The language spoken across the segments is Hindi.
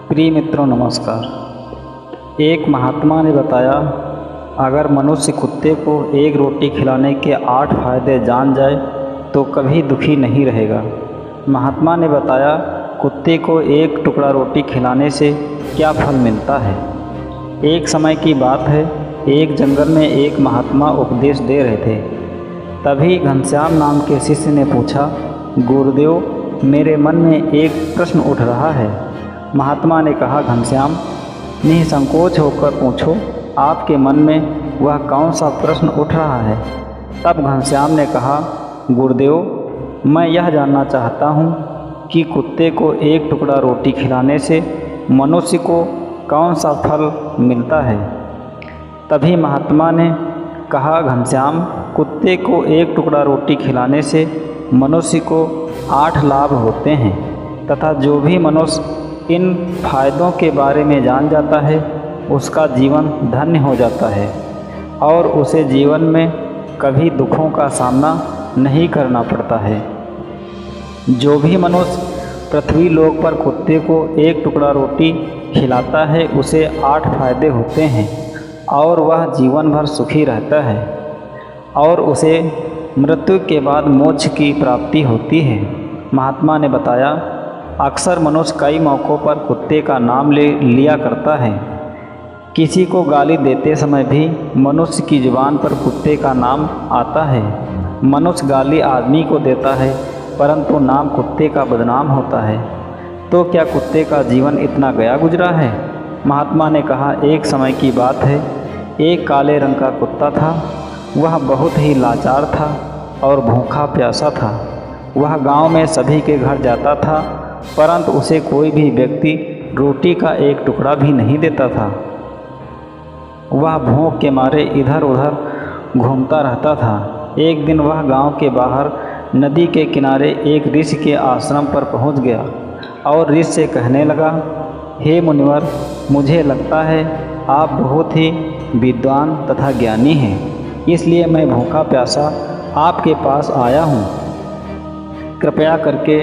प्रिय मित्रों नमस्कार। एक महात्मा ने बताया, अगर मनुष्य कुत्ते को एक रोटी खिलाने के 8 फायदे जान जाए तो कभी दुखी नहीं रहेगा। महात्मा ने बताया, कुत्ते को एक टुकड़ा रोटी खिलाने से क्या फल मिलता है। एक समय की बात है, एक जंगल में एक महात्मा उपदेश दे रहे थे। तभी घनश्याम नाम के शिष्य ने पूछा, गुरुदेव, मेरे मन में एक प्रश्न उठ रहा है। महात्मा ने कहा, घनश्याम, निसंकोच होकर पूछो, आपके मन में वह कौन सा प्रश्न उठ रहा है। तब घनश्याम ने कहा, गुरुदेव, मैं यह जानना चाहता हूँ कि कुत्ते को एक टुकड़ा रोटी खिलाने से मनुष्य को कौन सा फल मिलता है। तभी महात्मा ने कहा, घनश्याम, कुत्ते को एक टुकड़ा रोटी खिलाने से मनुष्य को 8 लाभ होते हैं तथा जो भी मनुष्य इन फायदों के बारे में जान जाता है उसका जीवन धन्य हो जाता है और उसे जीवन में कभी दुखों का सामना नहीं करना पड़ता है। जो भी मनुष्य पृथ्वी लोक पर कुत्ते को एक टुकड़ा रोटी खिलाता है उसे 8 फायदे होते हैं और वह जीवन भर सुखी रहता है और उसे मृत्यु के बाद मोक्ष की प्राप्ति होती है। महात्मा ने बताया, अक्सर मनुष्य कई मौक़ों पर कुत्ते का नाम ले लिया करता है। किसी को गाली देते समय भी मनुष्य की जुबान पर कुत्ते का नाम आता है। मनुष्य गाली आदमी को देता है परंतु नाम कुत्ते का बदनाम होता है। तो क्या कुत्ते का जीवन इतना गया गुजरा है। महात्मा ने कहा, एक समय की बात है, एक काले रंग का कुत्ता था। वह बहुत ही लाचार था और भूखा प्यासा था। वह गांव में सभी के घर जाता था परंतु उसे कोई भी व्यक्ति रोटी का एक टुकड़ा भी नहीं देता था। वह भूख के मारे इधर उधर घूमता रहता था। एक दिन वह गांव के बाहर नदी के किनारे एक ऋषि के आश्रम पर पहुंच गया और ऋषि से कहने लगा, हे मुनिवर, मुझे लगता है आप बहुत ही विद्वान तथा ज्ञानी हैं, इसलिए मैं भूखा प्यासा आपके पास आया हूँ। कृपया करके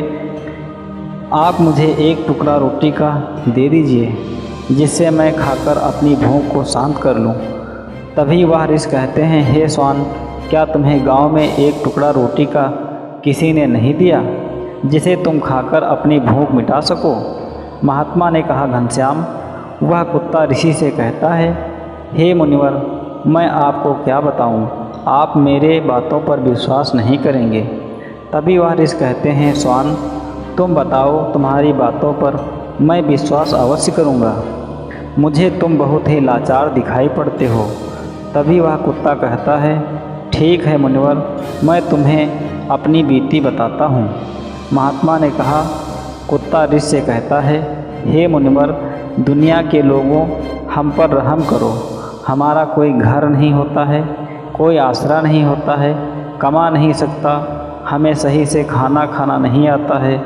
आप मुझे एक टुकड़ा रोटी का दे दीजिए जिससे मैं खाकर अपनी भूख को शांत कर लूं। तभी वह ऋषि कहते हैं, हे स्वान, क्या तुम्हें गांव में एक टुकड़ा रोटी का किसी ने नहीं दिया जिसे तुम खाकर अपनी भूख मिटा सको। महात्मा ने कहा, घनश्याम, वह कुत्ता ऋषि से कहता है, हे मुनिवर, मैं आपको क्या बताऊं, आप मेरे बातों पर विश्वास नहीं करेंगे। तभी वह ऋषि कहते हैं, स्वान, तुम बताओ, तुम्हारी बातों पर मैं विश्वास अवश्य करूँगा। मुझे तुम बहुत ही लाचार दिखाई पड़ते हो। तभी वह कुत्ता कहता है, ठीक है मुनिवर, मैं तुम्हें अपनी बीती बताता हूँ। महात्मा ने कहा, कुत्ता ऋषि से कहता है, हे मुनिवर, दुनिया के लोगों, हम पर रहम करो। हमारा कोई घर नहीं होता है, कोई आसरा नहीं होता है, कमा नहीं सकता, हमें सही से खाना खाना नहीं आता है,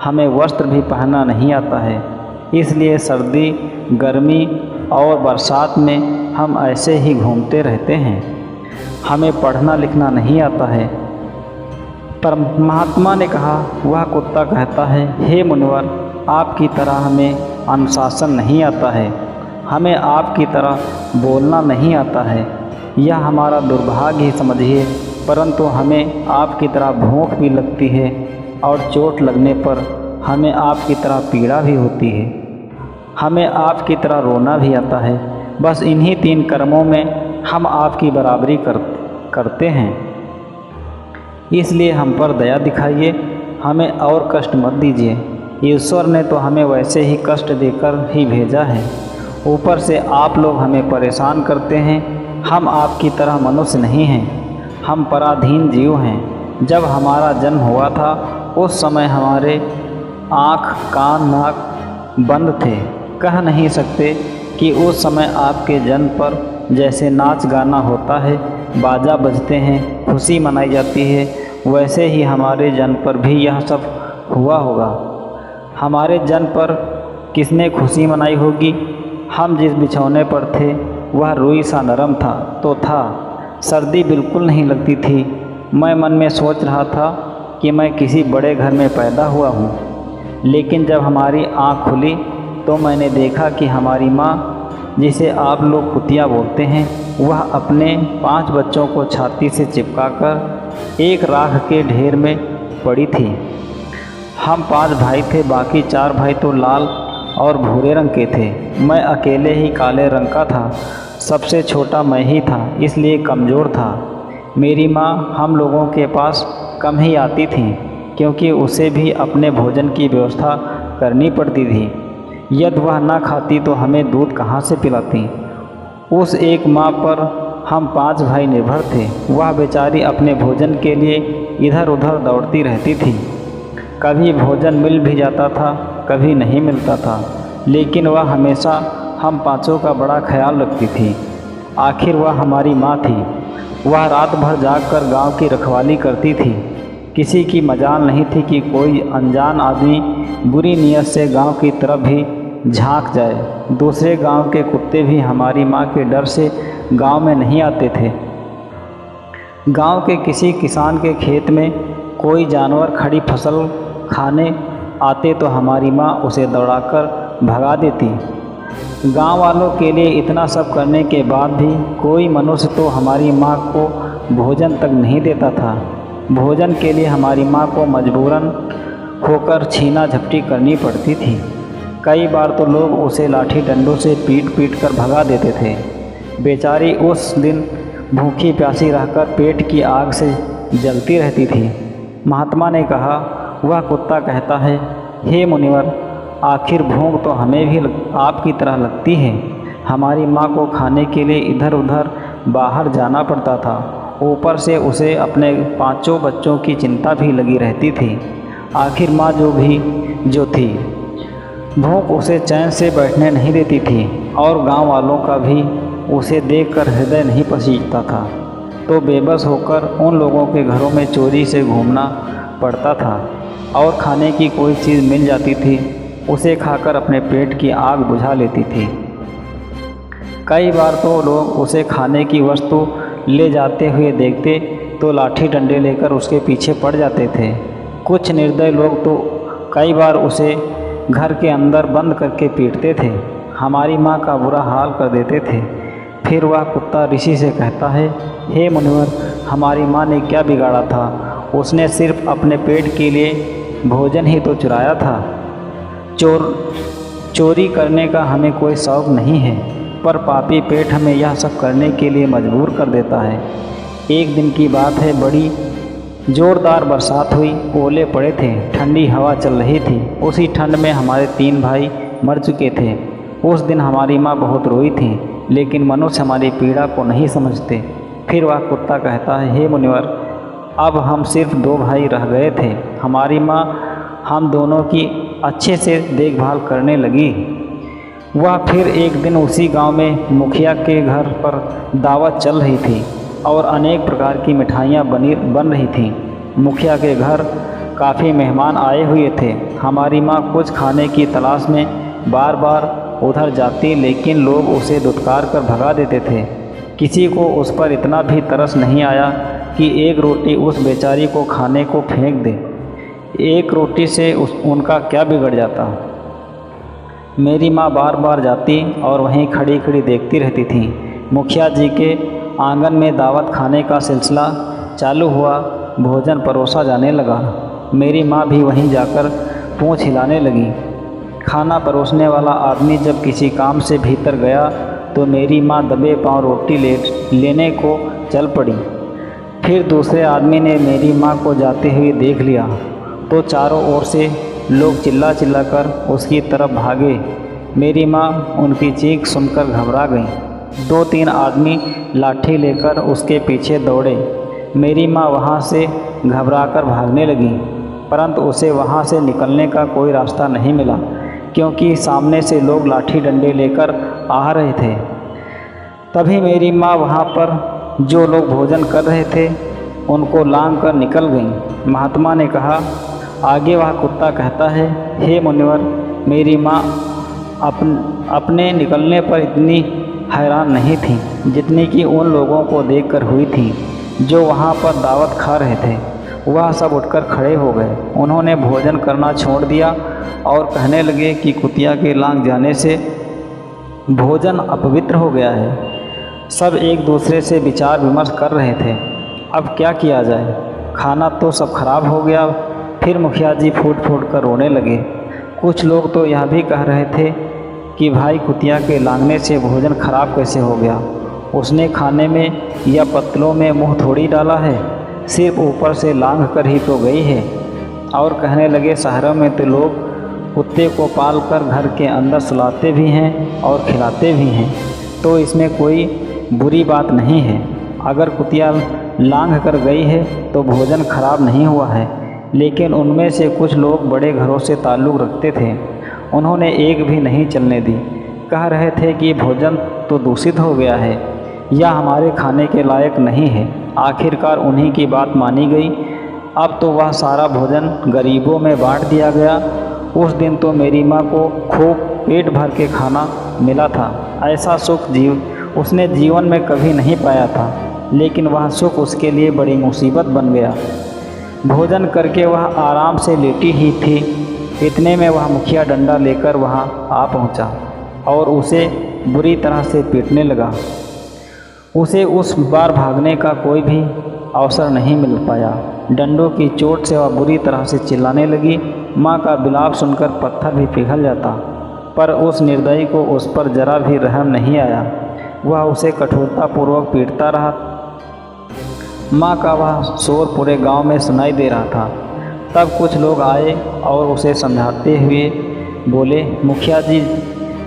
हमें वस्त्र भी पहनना नहीं आता है। इसलिए सर्दी, गर्मी और बरसात में हम ऐसे ही घूमते रहते हैं। हमें पढ़ना लिखना नहीं आता है। पर महात्मा ने कहा, वह कुत्ता कहता है, हे मुनिवर, आपकी तरह हमें अनुशासन नहीं आता है, हमें आपकी तरह बोलना नहीं आता है। यह हमारा दुर्भाग्य ही समझिए, परंतु हमें आपकी तरह भूख भी लगती है और चोट लगने पर हमें आपकी तरह पीड़ा भी होती है। हमें आपकी तरह रोना भी आता है। बस इन्हीं 3 कर्मों में हम आपकी बराबरी करते हैं। इसलिए हम पर दया दिखाइए, हमें और कष्ट मत दीजिए। ईश्वर ने तो हमें वैसे ही कष्ट देकर ही भेजा है, ऊपर से आप लोग हमें परेशान करते हैं। हम आपकी तरह मनुष्य नहीं हैं, हम पराधीन जीव हैं। जब हमारा जन्म हुआ था उस समय हमारे आँख, कान, नाक बंद थे। कह नहीं सकते कि उस समय आपके जन्म पर जैसे नाच गाना होता है, बाजा बजते हैं, खुशी मनाई जाती है, वैसे ही हमारे जन्म पर भी यह सब हुआ होगा। हमारे जन्म पर किसने खुशी मनाई होगी। हम जिस बिछौने पर थे वह रुई सा नरम था, सर्दी बिल्कुल नहीं लगती थी। मैं मन में सोच रहा था कि मैं किसी बड़े घर में पैदा हुआ हूँ, लेकिन जब हमारी आँख खुली तो मैंने देखा कि हमारी माँ, जिसे आप लोग कुतिया बोलते हैं, वह अपने 5 बच्चों को छाती से चिपकाकर एक राख के ढेर में पड़ी थी। हम 5 भाई थे, बाकी 4 भाई तो लाल और भूरे रंग के थे। मैं अकेले ही काले रंग का था। सबसे छोटा मैं ही था, इसलिए कमज़ोर था। मेरी माँ हम लोगों के पास कम ही आती थी, क्योंकि उसे भी अपने भोजन की व्यवस्था करनी पड़ती थी। यदि वह न खाती तो हमें दूध कहाँ से पिलाती। उस एक माँ पर हम 5 भाई निर्भर थे। वह बेचारी अपने भोजन के लिए इधर उधर दौड़ती रहती थी। कभी भोजन मिल भी जाता था, कभी नहीं मिलता था, लेकिन वह हमेशा हम 5 का बड़ा ख्याल रखती थी। आखिर वह हमारी माँ थी। वह रात भर जागकर गांव की रखवाली करती थी। किसी की मजाल नहीं थी कि कोई अनजान आदमी बुरी नीयत से गांव की तरफ भी झांक जाए। दूसरे गांव के कुत्ते भी हमारी माँ के डर से गांव में नहीं आते थे। गांव के किसी किसान के खेत में कोई जानवर खड़ी फसल खाने आते तो हमारी माँ उसे दौड़ाकर भगा देती। गांव वालों के लिए इतना सब करने के बाद भी कोई मनुष्य तो हमारी माँ को भोजन तक नहीं देता था। भोजन के लिए हमारी माँ को मजबूरन होकर छीना झपटी करनी पड़ती थी। कई बार तो लोग उसे लाठी डंडों से पीट पीट कर भगा देते थे। बेचारी उस दिन भूखी प्यासी रहकर पेट की आग से जलती रहती थी। महात्मा ने कहा, वह कुत्ता कहता है, हे मुनिवर, आखिर भूख तो हमें भी आपकी तरह लगती है। हमारी माँ को खाने के लिए इधर उधर बाहर जाना पड़ता था। ऊपर से उसे अपने 5 बच्चों की चिंता भी लगी रहती थी। आखिर माँ जो थी, भूख उसे चैन से बैठने नहीं देती थी और गांव वालों का भी उसे देखकर हृदय नहीं पसीजता था। तो बेबस होकर उन लोगों के घरों में चोरी से घूमना पड़ता था और खाने की कोई चीज़ मिल जाती थी, उसे खाकर अपने पेट की आग बुझा लेती थी। कई बार तो लोग उसे खाने की वस्तु ले जाते हुए देखते तो लाठी डंडे लेकर उसके पीछे पड़ जाते थे। कुछ निर्दय लोग तो कई बार उसे घर के अंदर बंद करके पीटते थे। हमारी माँ का बुरा हाल कर देते थे। फिर वह कुत्ता ऋषि से कहता है, हे मुनिवर, हमारी माँ ने क्या बिगाड़ा था? उसने सिर्फ अपने पेट के लिए भोजन ही तो चुराया था। चोरी करने का हमें कोई शौक़ नहीं है, पर पापी पेट हमें यह सब करने के लिए मजबूर कर देता है। एक दिन की बात है, बड़ी ज़ोरदार बरसात हुई, ओले पड़े थे, ठंडी हवा चल रही थी। उसी ठंड में हमारे 3 भाई मर चुके थे। उस दिन हमारी माँ बहुत रोई थी, लेकिन मनुष्य हमारी पीड़ा को नहीं समझते। फिर वह कुत्ता कहता है, हे मुनिवर, अब हम सिर्फ 2 भाई रह गए थे। हमारी माँ हम दोनों की अच्छे से देखभाल करने लगी। वह फिर एक दिन उसी गांव में मुखिया के घर पर दावत चल रही थी और अनेक प्रकार की मिठाइयाँ बन रही थीं। मुखिया के घर काफ़ी मेहमान आए हुए थे। हमारी माँ कुछ खाने की तलाश में बार बार उधर जाती, लेकिन लोग उसे धुतकार कर भगा देते थे। किसी को उस पर इतना भी तरस नहीं आया कि एक रोटी उस बेचारी को खाने को फेंक दे। एक रोटी से उनका क्या बिगड़ जाता। मेरी माँ बार बार जाती और वहीं खड़ी खड़ी देखती रहती थी। मुखिया जी के आंगन में दावत खाने का सिलसिला चालू हुआ। भोजन परोसा जाने लगा। मेरी माँ भी वहीं जाकर पूँछ हिलाने लगी। खाना परोसने वाला आदमी जब किसी काम से भीतर गया तो मेरी माँ दबे पांव रोटी लेने को चल पड़ी। फिर दूसरे आदमी ने मेरी माँ को जाते हुए देख लिया तो चारों ओर से लोग चिल्ला चिल्ला कर उसकी तरफ भागे। मेरी माँ उनकी चीख सुनकर घबरा गई। 2-3 आदमी लाठी लेकर उसके पीछे दौड़े। मेरी माँ वहाँ से घबराकर भागने लगी, परंतु उसे वहाँ से निकलने का कोई रास्ता नहीं मिला, क्योंकि सामने से लोग लाठी डंडे लेकर आ रहे थे। तभी मेरी माँ वहाँ पर जो लोग भोजन कर रहे थे उनको लांघ कर निकल गई। महात्मा ने कहा, आगे वह कुत्ता कहता है, हे मुनिवर, मेरी माँ अपने निकलने पर इतनी हैरान नहीं थी जितनी कि उन लोगों को देखकर हुई थी जो वहाँ पर दावत खा रहे थे। वह सब उठकर खड़े हो गए। उन्होंने भोजन करना छोड़ दिया और कहने लगे कि कुतिया के लांघ जाने से भोजन अपवित्र हो गया है। सब एक दूसरे से विचार विमर्श कर रहे थे, अब क्या किया जाए, खाना तो सब खराब हो गया। फिर मुखिया जी फूट फूट कर रोने लगे। कुछ लोग तो यह भी कह रहे थे कि भाई कुतिया के लांघने से भोजन खराब कैसे हो गया, उसने खाने में या पत्तलों में मुंह थोड़ी डाला है, सिर्फ ऊपर से लांघ कर ही तो गई है। और कहने लगे शहरों में तो लोग कुत्ते को पाल कर घर के अंदर सुलाते भी हैं और खिलाते भी हैं, तो इसमें कोई बुरी बात नहीं है। अगर कुतिया लांघ कर गई है तो भोजन खराब नहीं हुआ है। लेकिन उनमें से कुछ लोग बड़े घरों से ताल्लुक़ रखते थे, उन्होंने एक भी नहीं चलने दी। कह रहे थे कि भोजन तो दूषित हो गया है या हमारे खाने के लायक नहीं है। आखिरकार उन्हीं की बात मानी गई। अब तो वह सारा भोजन गरीबों में बांट दिया गया। उस दिन तो मेरी माँ को खूब पेट भर के खाना मिला था। ऐसा सुख उसने जीवन में कभी नहीं पाया था, लेकिन वह सुख उसके लिए बड़ी मुसीबत बन गया। भोजन करके वह आराम से लेटी ही थी, इतने में वह मुखिया डंडा लेकर वहाँ आ पहुँचा और उसे बुरी तरह से पीटने लगा। उसे उस बार भागने का कोई भी अवसर नहीं मिल पाया। डंडों की चोट से वह बुरी तरह से चिल्लाने लगी। माँ का विलाप सुनकर पत्थर भी पिघल जाता, पर उस निर्दयी को उस पर जरा भी रहम नहीं आया। वह उसे कठोरतापूर्वक पीटता रहा। माँ का वह शोर पूरे गांव में सुनाई दे रहा था। तब कुछ लोग आए और उसे समझाते हुए बोले, मुखिया जी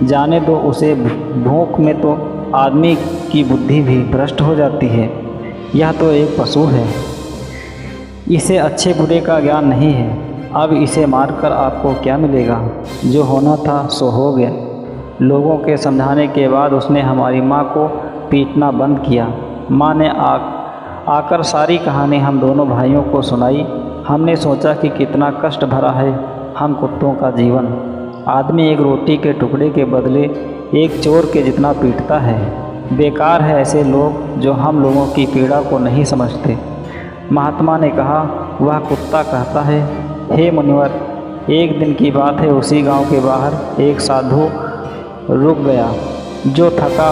जाने दो उसे, भूख में तो आदमी की बुद्धि भी भ्रष्ट हो जाती है। यह तो एक पशु है, इसे अच्छे बुरे का ज्ञान नहीं है। अब इसे मारकर आपको क्या मिलेगा, जो होना था सो हो गया। लोगों के समझाने के बाद उसने हमारी माँ को पीटना बंद किया। माँ ने आकर सारी कहानी हम दोनों भाइयों को सुनाई। हमने सोचा कि कितना कष्ट भरा है हम कुत्तों का जीवन। आदमी एक रोटी के टुकड़े के बदले एक चोर के जितना पीटता है। बेकार है ऐसे लोग जो हम लोगों की पीड़ा को नहीं समझते। महात्मा ने कहा, वह कुत्ता कहता है, हे मुनिवर, एक दिन की बात है, उसी गांव के बाहर एक साधु रुक गया जो थका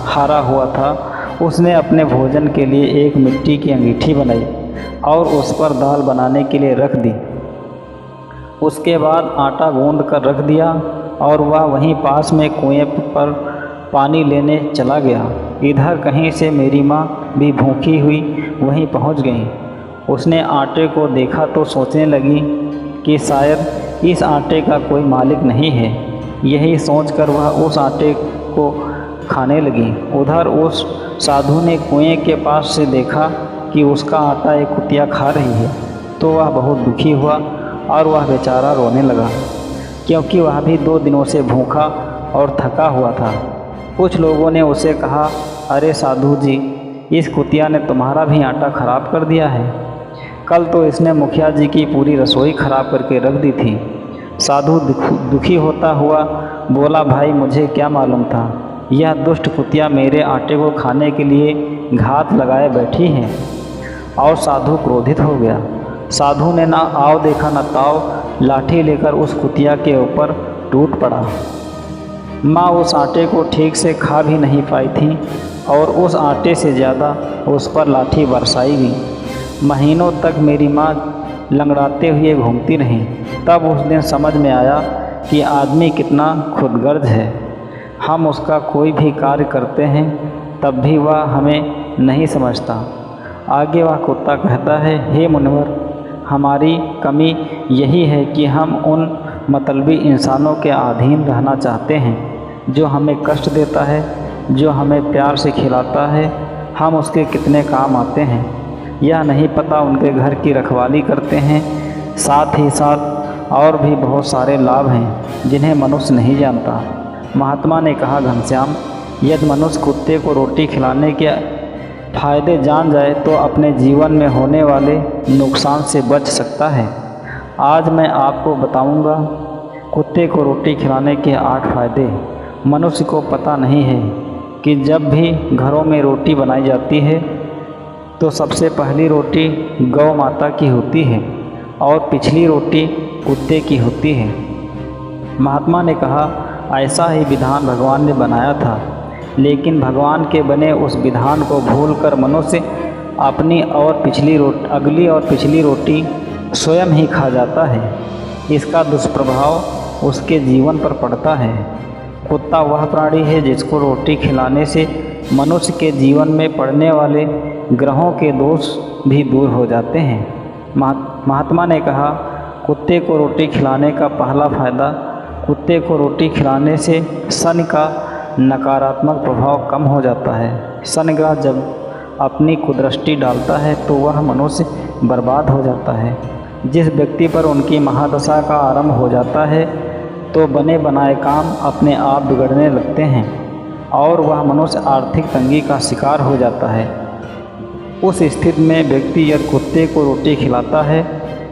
हारा हुआ था। उसने अपने भोजन के लिए एक मिट्टी की अंगीठी बनाई और उस पर दाल बनाने के लिए रख दी। उसके बाद आटा गूंद कर रख दिया और वह वहीं पास में कुएं पर पानी लेने चला गया। इधर कहीं से मेरी माँ भी भूखी हुई वहीं पहुँच गई। उसने आटे को देखा तो सोचने लगी कि शायद इस आटे का कोई मालिक नहीं है। यही सोचकर वह उस आटे को खाने लगी। उधर उस साधु ने कुएं के पास से देखा कि उसका आटा एक कुतिया खा रही है, तो वह बहुत दुखी हुआ और वह बेचारा रोने लगा, क्योंकि वह भी 2 दिनों से भूखा और थका हुआ था। कुछ लोगों ने उसे कहा, अरे साधु जी, इस कुतिया ने तुम्हारा भी आटा खराब कर दिया है। कल तो इसने मुखिया जी की पूरी रसोई खराब करके रख दी थी। साधु दुखी होता हुआ बोला, भाई मुझे क्या मालूम था, यह दुष्ट कुतिया मेरे आटे को खाने के लिए घात लगाए बैठी है। और साधु क्रोधित हो गया। साधु ने ना आओ देखा न ताओ, लाठी लेकर उस कुतिया के ऊपर टूट पड़ा। माँ उस आटे को ठीक से खा भी नहीं पाई थी और उस आटे से ज़्यादा उस पर लाठी बरसाई गई। महीनों तक मेरी माँ लंगड़ाते हुए घूमती रही। तब उस दिन समझ में आया कि आदमी कितना खुदगर्ज है। हम उसका कोई भी कार्य करते हैं तब भी वह हमें नहीं समझता। आगे वह कुत्ता कहता है, हे मुनिवर, हमारी कमी यही है कि हम उन मतलबी इंसानों के अधीन रहना चाहते हैं जो हमें कष्ट देता है, जो हमें प्यार से खिलाता है। हम उसके कितने काम आते हैं यह नहीं पता। उनके घर की रखवाली करते हैं, साथ ही साथ और भी बहुत सारे लाभ हैं जिन्हें मनुष्य नहीं जानता। महात्मा ने कहा, घनश्याम, यदि मनुष्य कुत्ते को रोटी खिलाने के फायदे जान जाए तो अपने जीवन में होने वाले नुकसान से बच सकता है। आज मैं आपको बताऊंगा कुत्ते को रोटी खिलाने के 8 फायदे। मनुष्य को पता नहीं है कि जब भी घरों में रोटी बनाई जाती है तो सबसे पहली रोटी गौ माता की होती है और पिछली रोटी कुत्ते की होती है। महात्मा ने कहा, ऐसा ही विधान भगवान ने बनाया था, लेकिन भगवान के बने उस विधान को भूलकर मनुष्य अपनी अगली और पिछली रोटी स्वयं ही खा जाता है। इसका दुष्प्रभाव उसके जीवन पर पड़ता है। कुत्ता वह प्राणी है जिसको रोटी खिलाने से मनुष्य के जीवन में पड़ने वाले ग्रहों के दोष भी दूर हो जाते हैं। महात्मा ने कहा, कुत्ते को रोटी खिलाने का पहला फायदा, कुत्ते को रोटी खिलाने से शनि का नकारात्मक प्रभाव कम हो जाता है। शनि ग्रह जब अपनी कुदृष्टि डालता है तो वह मनुष्य बर्बाद हो जाता है। जिस व्यक्ति पर उनकी महादशा का आरंभ हो जाता है तो बने बनाए काम अपने आप बिगड़ने लगते हैं और वह मनुष्य आर्थिक तंगी का शिकार हो जाता है। उस स्थिति में व्यक्ति यदि कुत्ते को रोटी खिलाता है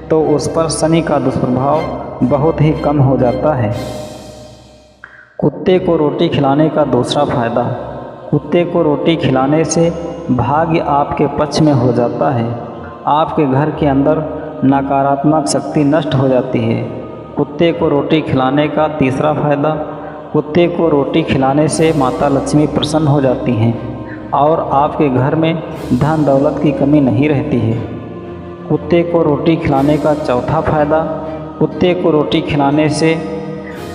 तो उस पर शनि का दुष्प्रभाव बहुत ही कम हो जाता है। कुत्ते को रोटी खिलाने का दूसरा फायदा, कुत्ते को रोटी खिलाने से भाग्य आपके पक्ष में हो जाता है। आपके घर के अंदर नकारात्मक शक्ति नष्ट हो जाती है। कुत्ते को रोटी खिलाने का तीसरा फायदा, कुत्ते को रोटी खिलाने से माता लक्ष्मी प्रसन्न हो जाती हैं और आपके घर में धन दौलत की कमी नहीं रहती है। कुत्ते को रोटी खिलाने का चौथा फायदा, कुत्ते को रोटी खिलाने से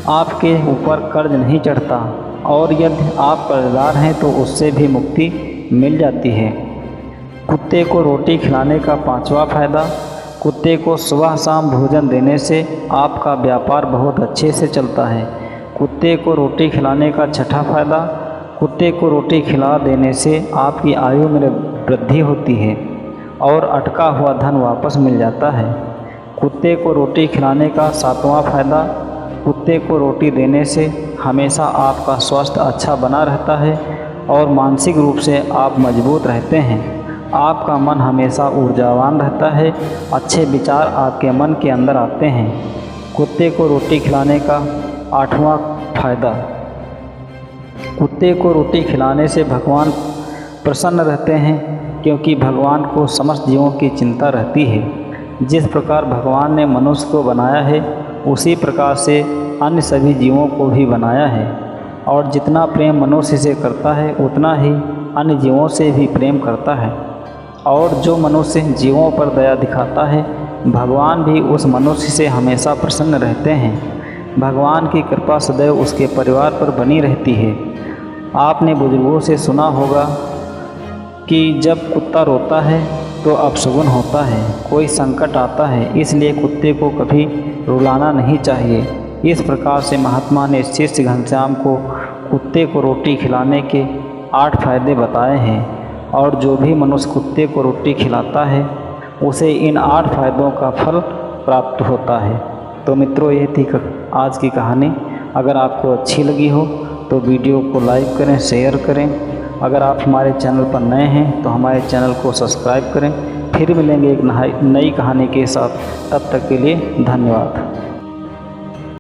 आपके ऊपर कर्ज नहीं चढ़ता और यदि आप कर्जदार हैं तो उससे भी मुक्ति मिल जाती है। कुत्ते को रोटी खिलाने का पांचवा फायदा, कुत्ते को सुबह शाम भोजन देने से आपका व्यापार बहुत अच्छे से चलता है। कुत्ते को रोटी खिलाने का छठा फायदा, कुत्ते को रोटी खिला देने से आपकी आयु में वृद्धि होती है और अटका हुआ धन वापस मिल जाता है। कुत्ते को रोटी खिलाने का सातवां फायदा, कुत्ते को रोटी देने से हमेशा आपका स्वास्थ्य अच्छा बना रहता है और मानसिक रूप से आप मजबूत रहते हैं। आपका मन हमेशा ऊर्जावान रहता है, अच्छे विचार आपके मन के अंदर आते हैं। कुत्ते को रोटी खिलाने का आठवां फायदा, कुत्ते को रोटी खिलाने से भगवान प्रसन्न रहते हैं क्योंकि भगवान को समस्त जीवों की चिंता रहती है। जिस प्रकार भगवान ने मनुष्य को बनाया है उसी प्रकार से अन्य सभी जीवों को भी बनाया है और जितना प्रेम मनुष्य से करता है उतना ही अन्य जीवों से भी प्रेम करता है और जो मनुष्य जीवों पर दया दिखाता है भगवान भी उस मनुष्य से हमेशा प्रसन्न रहते हैं। भगवान की कृपा सदैव उसके परिवार पर बनी रहती है। आपने बुजुर्गों से सुना होगा कि जब कुत्ता रोता है तो अपशगुन होता है, कोई संकट आता है, इसलिए कुत्ते को कभी रुलाना नहीं चाहिए। इस प्रकार से महात्मा ने शिष्य घनश्याम को कुत्ते को रोटी खिलाने के 8 फायदे बताए हैं और जो भी मनुष्य कुत्ते को रोटी खिलाता है उसे इन 8 फायदों का फल प्राप्त होता है। तो मित्रों, ये थी आज की कहानी। अगर आपको अच्छी लगी हो तो वीडियो को लाइक करें, शेयर करें। अगर आप हमारे चैनल पर नए हैं तो हमारे चैनल को सब्सक्राइब करें। फिर मिलेंगे एक नई कहानी के साथ, तब तक के लिए धन्यवाद।